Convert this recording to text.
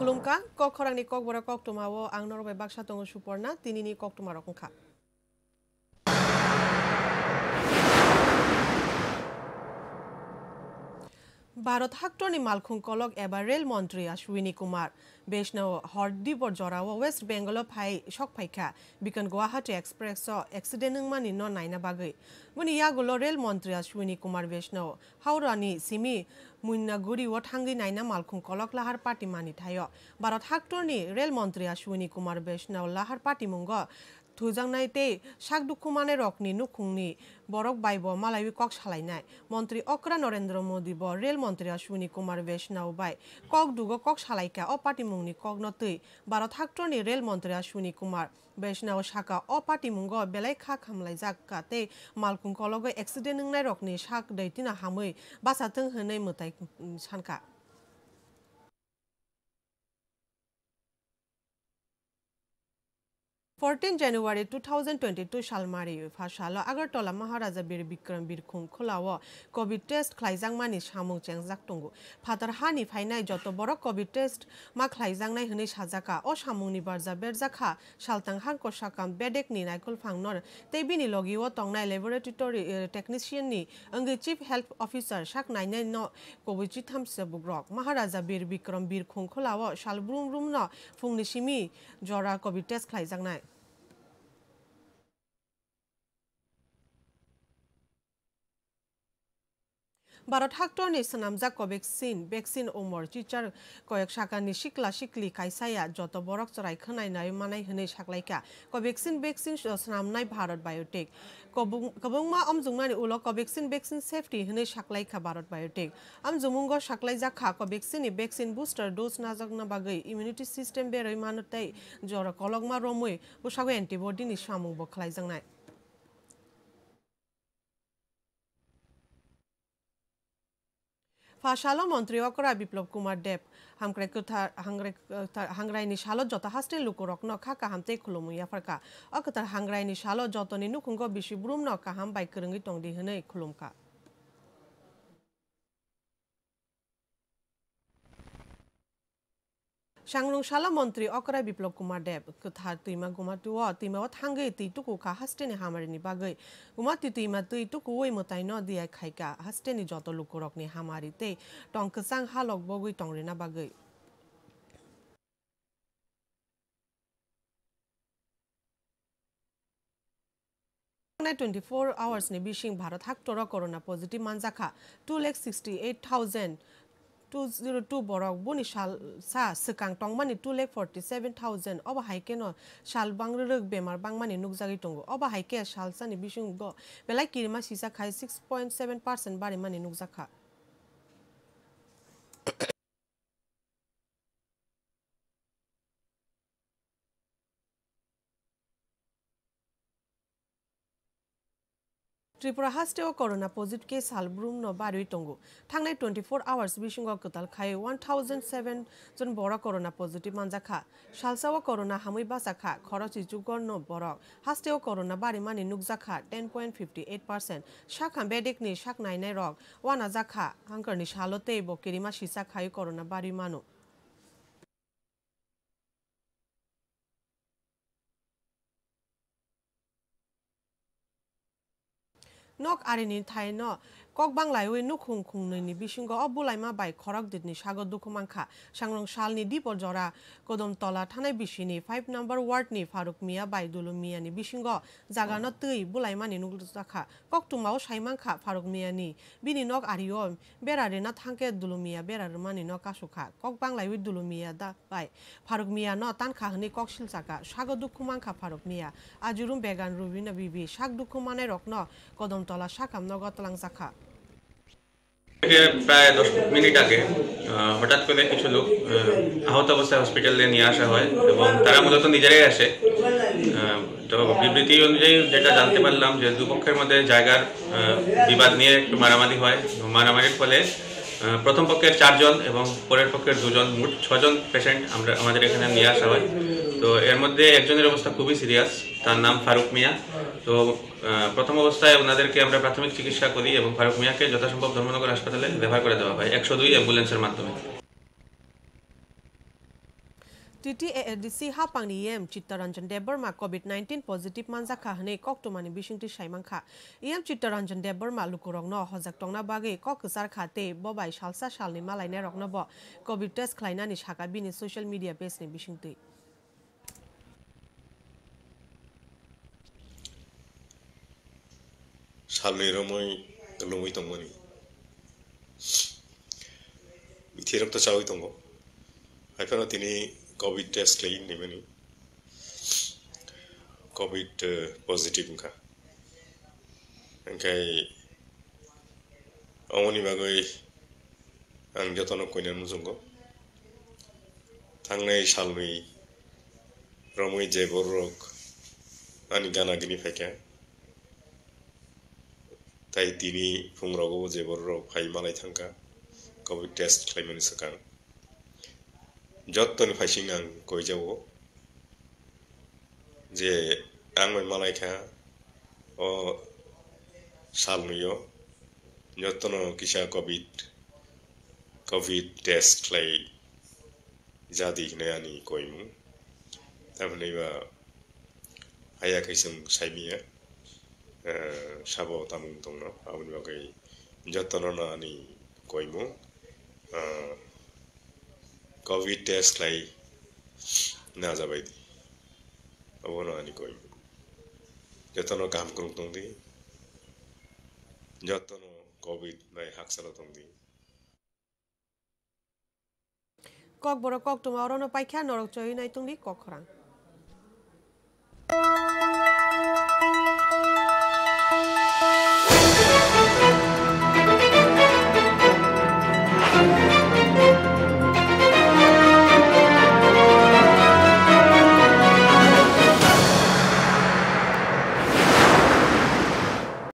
Kulumka, Kok Khorang ni Kokborok Koktwma wo ang Norway baksa tongo Suporna, tinini Kokborok Koktwma. Bharat हाक्टरनि मालखुंकलक एबा rail मंत्री Ashwini Kumar बेशनाव हरदीपर जराव waste Bengal phi शक फाइखा बिकन Guwahati express accident मानि न नायना बागै मुनि यागुलो रेल मंत्री अश्विनी कुमार बेशनाव हावरानि सिमी मुन्नागुरी व थांगै नायना मालखुंकलक लाहार पार्टी मानि थायो भारत हाक्टरनि रेल मंत्री अश्विनी कुमार बेशनाव लाहार पार्टी मुंग थुजांनायते शाक दुखुमाने रकनि नुखुंनि बरक बाइबो मालायि कक सालायनाय मंत्री अक्रा नरेंद्र मोदी ब रेल मंत्री अश्विनी कुमार वैष्णव बाय कक दुगो कक सालायका अ पार्टी मुंगनि कक नतै भारत हाक्टरनि रेल मंत्री अश्विनी कुमार वैष्णव शाका अ पार्टी मुंग बेलाय खा खामलायजाक काते मालकुं कलग एक्सीडेंट नंनाय रकनि शाक दैतिना हामै बासाथों होनै मोताय सानका 14 January 2022 सालमारि फासाला आगरतला महाराजा बीर बिक्रम बिरखुं खोलाव कोविड टेस्ट खालायजांमानि सामुं चेंजाक दंगो फादर हानि फायनाय जत बर कोविड टेस्ट मा खालायजांनाय हनै साजाका अ सामुंनि बारजा बेरजाखा सालतां हांको साकाम बेडेकनि नायखल फांनर तेबिनि लगिव तंनाय लेबोरेटरी टेक्निशियननि अंगै चीफ हेल्थ ऑफिसर साक नायनाय न कोविड थामसे बुग्रक महाराजा बीर बिक्रम बिरखुं खोलाव साल ब्रुम ब्रुम न फुंनि सिमी जरा कोविड टेस्ट खालायजांनाय भारत हाक्टरनि सनामजा वैक्सीन उमर टीचर कयक शाखानि सिक्ला सिक्ली कायसाया जत बरक चराय खोनायनाय मानाय हनै साख्लायका वैक्सीन सनामनाय भारत बायोटेक कबुंमा अमजुंमानि उल वैक्सीन सेफ्टी हनै साख्लायका भारत बायोटेक अमजुमुंग साख्लायजाखा वैक्सीन बूस्टर डोज नाजागना बागै इम्यूनिटी सिस्टम बेरै मानतै जर कलगमा रमै बुसागो एंटीबॉडी नि सामुं बखलायजांनाय फाशालो मंत्री अकरा बिप्लब कुमार देव हांग्रायनि सालो जत हास्टेल लुकुरक न खा काहामते खुलुमुया फरका अकतार हांग्रायनि सालो जतनि नुखुंग बिसि ब्रुम न काहाम बाय करंगि तंदि हनै खुलुमका सांग्रंशाला मंत्री अकरा बिप्लब कुमार देव कथार तुइमा गुमातुआ तुइमा थांगै तुइतुकु का हास्टेनि हामारिनि बागै गुमातु तुइमा तुइतुकु ओइ मताय न दिया खायका हास्टेनि जत लुकुरकनि हामारि ते टंकसां हालक बगै टंग्रेना बागै 24 hours ni bishing भारत हाक्टरा कोरोना पॉजिटिव मानजाखा 2,68,000 202 borok boni sa sekang tongmani 2,47,000 oba haike no sal bangruk bemar bangmani nukjagi tongo oba haike salsani bisung bo belai kirma sisa khai 6.7% bari mani nukjaka Tripura हास्टेव corona positive case हालब्रुम न बारुइ टंगो थांनाय 24 hours बिसुंग कताल खाय 1007 जन बरा corona positive मानजाखा सालसाव corona हामै बासाखा खरचि जुगर न बरक हास्टेव corona बारि मानि नुकजाखा 10.58% शाखा बेडेकनि शाक नायनाय रक वाना जाखा हांकरनि सालते बकेरिमा सिसा खाय कोरोना बारि मानो नक आरिनि थाय न कक बांलाय नुखुं खुंनैनि बिसुंग अबुलायमा बाय खरक दिदनि सागो दुखुमांखा सांरं सालनि दीपर जरा कदमतला थानाय बिसिनि 5 नंबर वार्डनि फारुक मिया बाय दुलु मियानि बिसुंग जागान तै बुलायमानि नुगजाखा कक्टुमाव साइमांखा फारुक मियानि बिनि नक आरियो बेरारेना थांके दुलु मिया बेरारमानि न कासुखा कक बांलाय दुलु मिया दा बाय फारुक मिया न तानखा हनि कक सिलजाका सागो दुखुमांखा फारुक मिया आजुरुम बेगान रुबिना बिबि साग दुखुमाने रकन कदमतला साकाम नगतलां जाखा প্রায় 10 মিনিট আগে হঠাৎ করে কিছু লোক আহত অবস্থায় হসপিটালে নিয়ে আসা হয় এবং তারা মূলত নিজেরাই আসে তো বিবৃতি অনুযায়ী যেটা জানতে পারলাম যে দুপক্ষের মধ্যে জায়গার বিবাদ নিয়ে একটু মারামারি হয় মারামারির ফলে প্রথম পক্ষের 4 জন এবং পরের পক্ষের 2 জন মোট 6 জন পেশেন্ট আমাদের এখানে নিয়ে আসা হয় তো এর মধ্যে একজনের অবস্থা খুবই সিরিয়াস তার নাম ফারুক মিয়া তো প্রথম অবস্থায় ওনাদেরকে আমরা প্রাথমিক চিকিৎসা করি এবং ফারুক মিয়াকে যথাসম্ভব ধর্মনগর হাসপাতালে রেফার করে দেওয়া হয় 102 অ্যাম্বুলেন্সের মাধ্যমে TTADC hapangni Chittaranjan Deborma COVID-19 positive manjaka hne Koktwmani bisingti saimangkha Chittaranjan Deborma lukurongno hojaktongna bagi Kokksar khate bobai salsa salni malaine rokno bo COVID test khlainani saka bini social media page ni bisingti salni romoi lomoi tongmani bithirok ta chawi tongo haifana tini COVID test claim nimani COVID positive ka angkai awoni bagoi ang jotono koinan muzungo thangnai salni romoi jeborok ani gana gini pheka tai tini fungrogo jeborok phai malai thangka COVID test claimani sakang jottoni phaising ang koijawo je ang mai malai kha o salnuyo jottono kisha COVID test clay jadi hinayani koimu tamne ba aya kaisum saimiya sabo tamung tongno abuni ba kai jottono na ani koimu COVID test clay na jabai di abono ani koimu jottono kam kurung tongdi jottono COVID nai haksalo tongdi Kokborok Koktwma orono paikha norok choi nai tungdi Kok Khorang